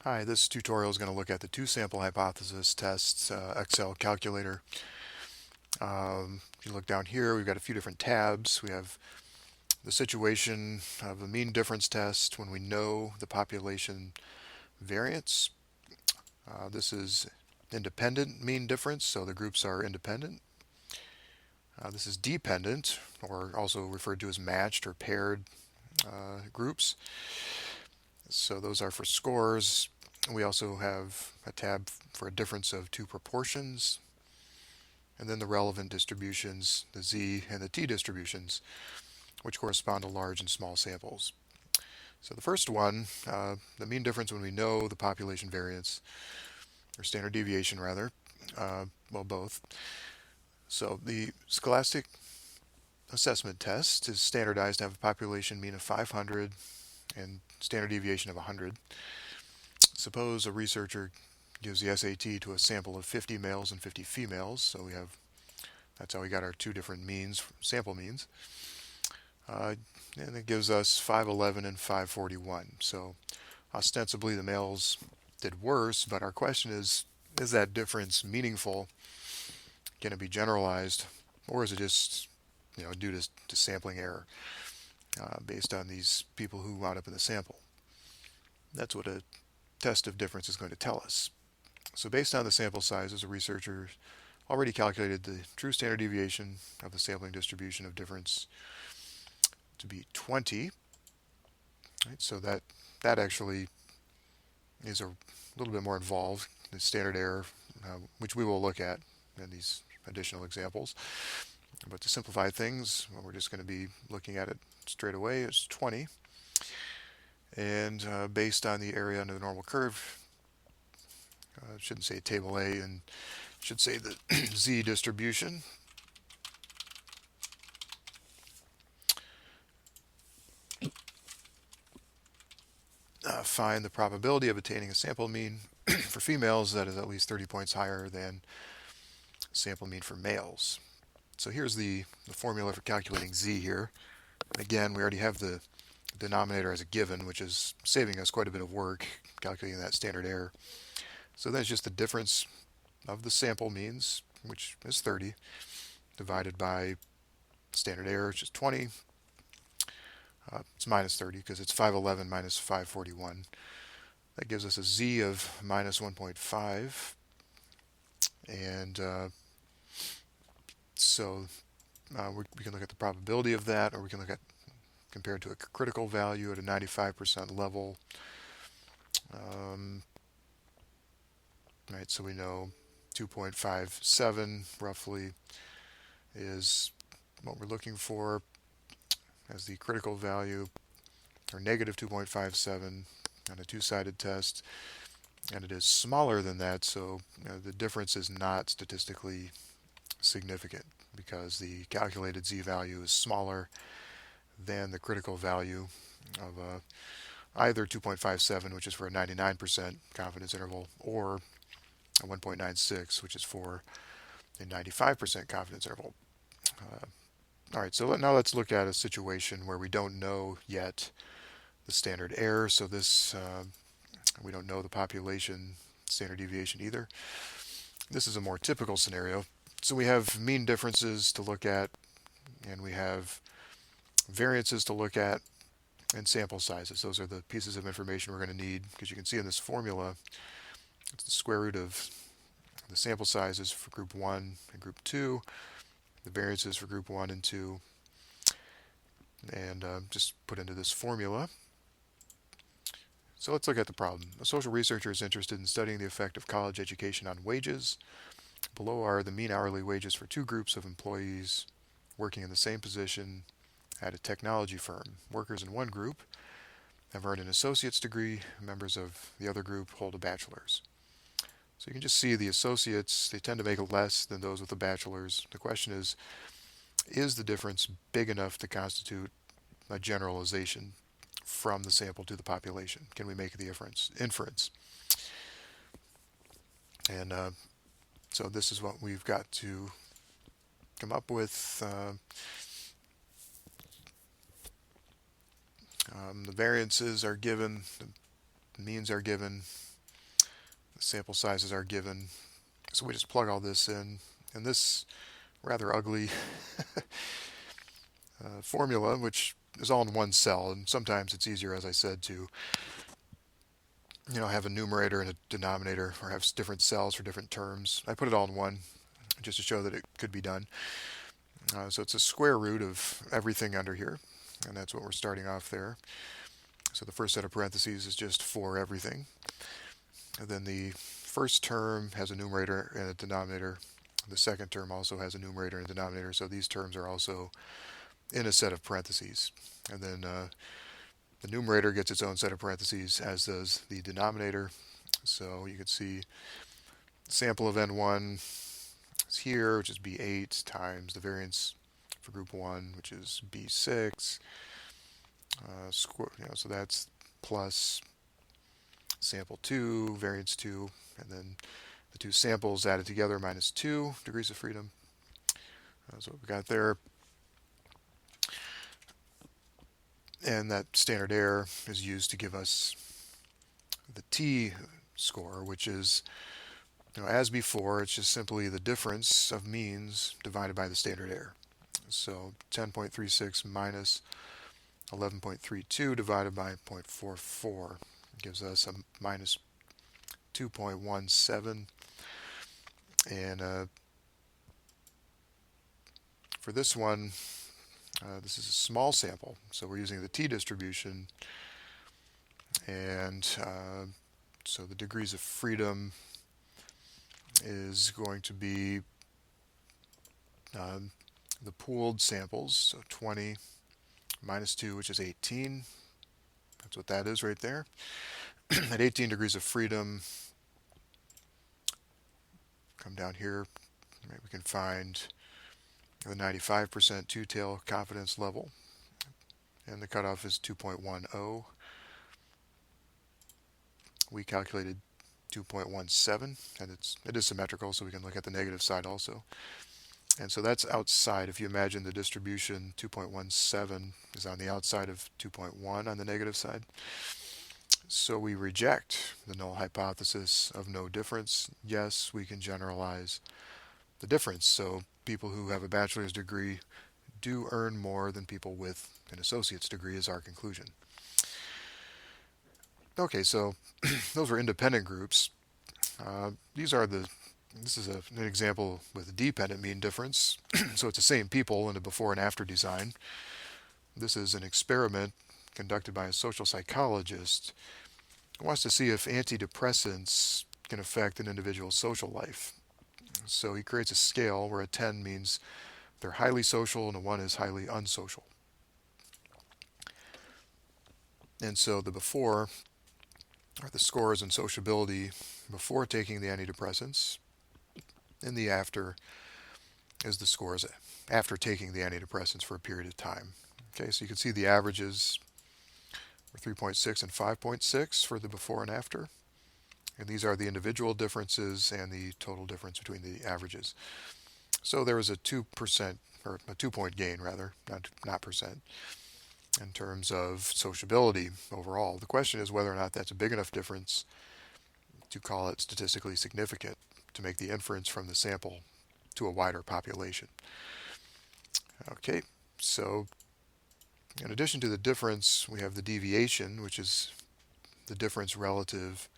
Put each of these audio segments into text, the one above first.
Hi, this tutorial is going to look at the two-sample hypothesis tests Excel calculator. If you look down here, we've got a few different tabs. We have the situation of a mean difference test when we know the population variance. This is independent mean difference, so the groups are independent. This is dependent, or also referred to as matched or paired groups. So those are for scores. We also have a tab for a difference of two proportions, and then the relevant distributions, the z and the t distributions, which correspond to large and small samples. So the first one, the mean difference when we know the population variance, or standard deviation rather, well, both. So the Scholastic assessment test is standardized to have a population mean of 500 and standard deviation of 100. Suppose a researcher gives the SAT to a sample of 50 males and 50 females, so that's how we got our two different means, sample means. And it gives us 511 and 541. So ostensibly the males did worse, but our question is that difference meaningful? Can it be generalized? Or is it just due to sampling error based on these people who wound up in the sample? That's what a test of difference is going to tell us. So based on the sample sizes, a researcher already calculated the true standard deviation of the sampling distribution of difference to be 20. Right? So that actually is a little bit more involved than standard error, which we will look at in these additional examples. But to simplify things, well, we're just going to be looking at it straight away. It's 20. And based on the area under the normal curve, shouldn't say table A, and should say the z distribution. Find the probability of attaining a sample mean for females that is at least 30 points higher than sample mean for males. So here's the formula for calculating z here. Again, we already have the denominator as a given, which is saving us quite a bit of work calculating that standard error. So then it's just the difference of the sample means, which is 30, divided by standard error, which is 20. It's minus 30 because it's 511 minus 541. That gives us a z of minus 1.5. And so we can look at the probability of that, or we can look at compared to a critical value at a 95% level. Right, so we know 2.57 roughly is what we're looking for as the critical value, or negative 2.57 on a two-sided test, and it is smaller than that, so the difference is not statistically significant because the calculated z-value is smaller than the critical value of either 2.57, which is for a 99% confidence interval, or a 1.96, which is for a 95% confidence interval. All right, so now let's look at a situation where we don't know yet the standard error. So this, we don't know the population standard deviation either. This is a more typical scenario. So we have mean differences to look at, and we have variances to look at, and sample sizes. Those are the pieces of information we're going to need, because you can see in this formula, it's the square root of the sample sizes for group 1 and group 2, the variances for group 1 and 2, and just put into this formula. So let's look at the problem. A social researcher is interested in studying the effect of college education on wages. Below are the mean hourly wages for two groups of employees working in the same position at a technology firm. Workers in one group have earned an associate's degree. Members of the other group hold a bachelor's. So you can just see the associates, they tend to make less than those with a bachelor's. The question is the difference big enough to constitute a generalization from the sample to the population? Can we make the inference? And so this is what we've got to come up with. The variances are given, the means are given, The sample sizes are given. So we just plug all this in. And this rather ugly formula, which is all in one cell, and sometimes it's easier, as I said, to have a numerator and a denominator, or have different cells for different terms. I put it all in one just to show that it could be done. So it's a square root of everything under here, and that's what we're starting off there. So the first set of parentheses is just for everything. And then the first term has a numerator and a denominator. The second term also has a numerator and a denominator, so these terms are also in a set of parentheses. And then the numerator gets its own set of parentheses, as does the denominator. So you can see the sample of n1 is here, which is B8, times the variance for group 1, which is B6. So that's plus sample 2, variance 2, and then the two samples added together minus 2 degrees of freedom. That's what we got there. And that standard error is used to give us the t-score, which is, as before, it's just simply the difference of means divided by the standard error. So 10.36 minus 11.32 divided by 0.44 gives us a minus 2.17. And for this one, this is a small sample, so we're using the t-distribution, and so the degrees of freedom is going to be the pooled samples, so 20 minus 2, which is 18. That's what that is right there. At 18 degrees of freedom, come down here, we can find the 95% two-tail confidence level, and the cutoff is 2.10. We calculated 2.17, and it is symmetrical, so we can look at the negative side also. And so that's outside. If you imagine the distribution, 2.17 is on the outside of 2.1 on the negative side. So we reject the null hypothesis of no difference. Yes, we can generalize the difference. So people who have a bachelor's degree do earn more than people with an associate's degree, is our conclusion. Okay, so those were independent groups. This is an example with a dependent mean difference. So it's the same people in a before and after design. This is an experiment conducted by a social psychologist who wants to see if antidepressants can affect an individual's social life. So he creates a scale where a 10 means they're highly social and a 1 is highly unsocial. And so the before are the scores in sociability before taking the antidepressants, and the after is the scores after taking the antidepressants for a period of time. Okay, so you can see the averages were 3.6 and 5.6 for the before and after. And these are the individual differences and the total difference between the averages. So there was a 2%, or a 2-point gain rather, not percent, in terms of sociability overall. The question is whether or not that's a big enough difference to call it statistically significant, to make the inference from the sample to a wider population. Okay, so in addition to the difference, we have the deviation, which is the difference relative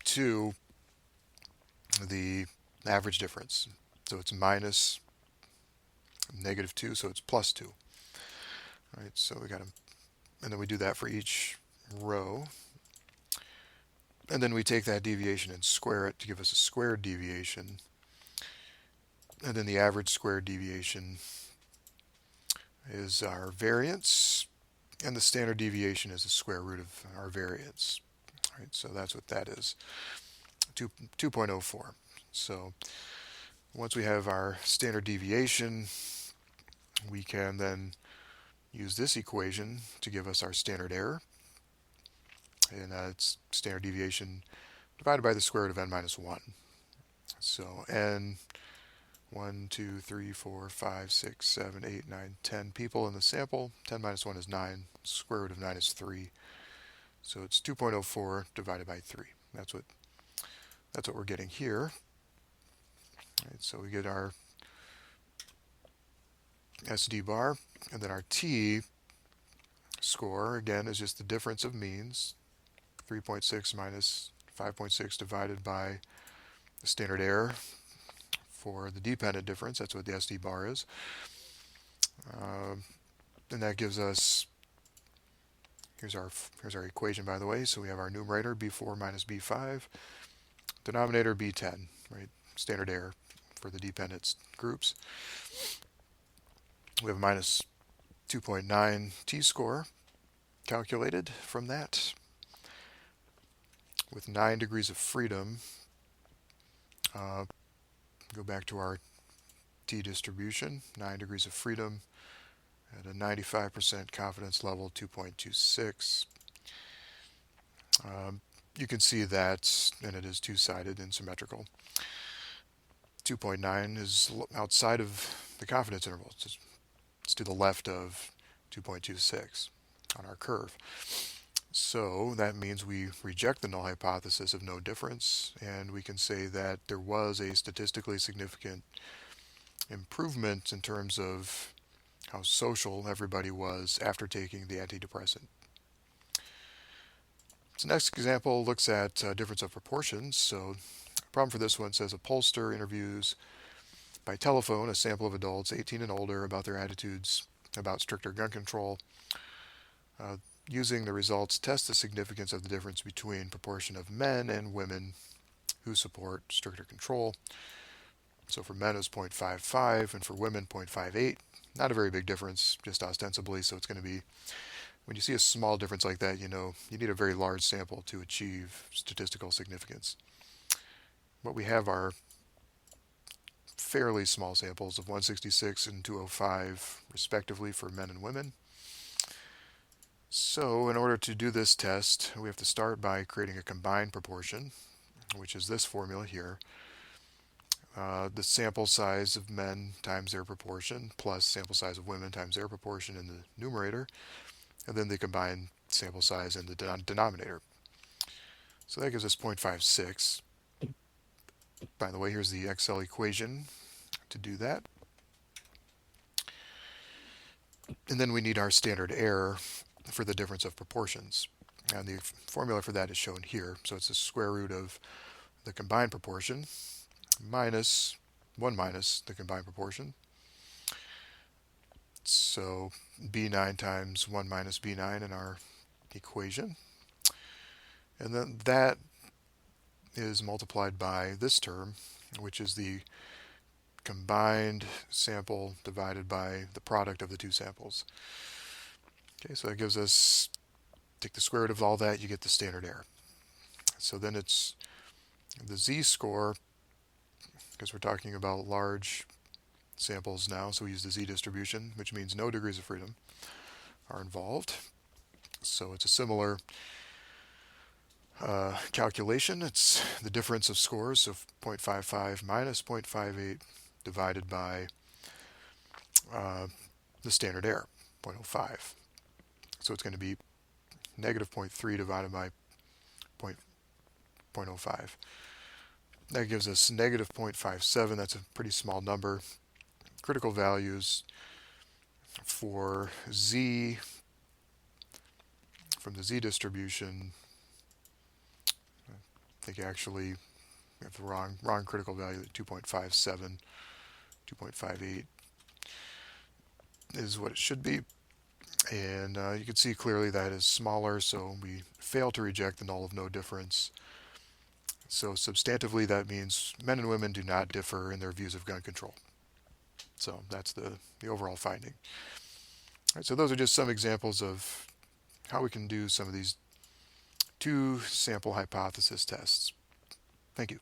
to the average difference. So it's minus -2, so it's plus 2. All right, so we got them, and then we do that for each row. And then we take that deviation and square it to give us a squared deviation. And then the average squared deviation is our variance, and the standard deviation is the square root of our variance. All right, so that's what that is, 2.04. So once we have our standard deviation, we can then use this equation to give us our standard error. And it's standard deviation divided by the square root of n minus 1. So n, 1, 2, 3, 4, 5, 6, 7, 8, 9, 10 people in the sample. 10 minus 1 is 9. Square root of 9 is 3. So it's 2.04 divided by 3. That's what we're getting here. Right, so we get our SD bar, and then our T score, again, is just the difference of means, 3.6 minus 5.6 divided by the standard error for the dependent difference. That's what the SD bar is. And that gives us, here's our equation, by the way. So we have our numerator, B4 minus B5, denominator, B10, right? Standard error for the dependent groups. We have minus 2.9 t-score calculated from that. With 9 degrees of freedom, go back to our t distribution, 9 degrees of freedom at a 95% confidence level, 2.26. You can see that, and it is two-sided and symmetrical. 2.9 is outside of the confidence interval. It's to the left of 2.26 on our curve. So that means we reject the null hypothesis of no difference, and we can say that there was a statistically significant improvement in terms of how social everybody was after taking the antidepressant. So next example looks at difference of proportions. So the problem for this one says a pollster interviews by telephone a sample of adults 18 and older about their attitudes about stricter gun control. Using the results, test the significance of the difference between proportion of men and women who support stricter control. So for men it was 0.55 and for women 0.58. Not a very big difference, just ostensibly, so it's going to be, when you see a small difference like that, you know you need a very large sample to achieve statistical significance. What we have are fairly small samples of 166 and 205 respectively for men and women. So in order to do this test, we have to start by creating a combined proportion, which is this formula here. The sample size of men times their proportion plus sample size of women times their proportion in the numerator, and then the combined sample size in the denominator. So that gives us 0.56. By the way, here's the Excel equation to do that. And then we need our standard error for the difference of proportions. And the formula for that is shown here. So it's the square root of the combined proportion minus 1 minus the combined proportion. So B9 times 1 minus B9 in our equation. And then that is multiplied by this term, which is the combined sample divided by the product of the two samples. Okay, so that gives us, take the square root of all that, you get the standard error. So then it's the z-score, because we're talking about large samples now, so we use the z-distribution, which means no degrees of freedom are involved. So it's a similar calculation. It's the difference of scores, so 0.55 minus 0.58 divided by the standard error, 0.05. So it's going to be negative 0.3 divided by 0.05. That gives us negative 0.57. That's a pretty small number. Critical values for z from the z-distribution, I think actually we have the wrong critical value at 2.57, 2.58 is what it should be. And you can see clearly that is smaller, so we fail to reject the null of no difference. So substantively that means men and women do not differ in their views of gun control. So that's the overall finding. All right, so those are just some examples of how we can do some of these two sample hypothesis tests. Thank you.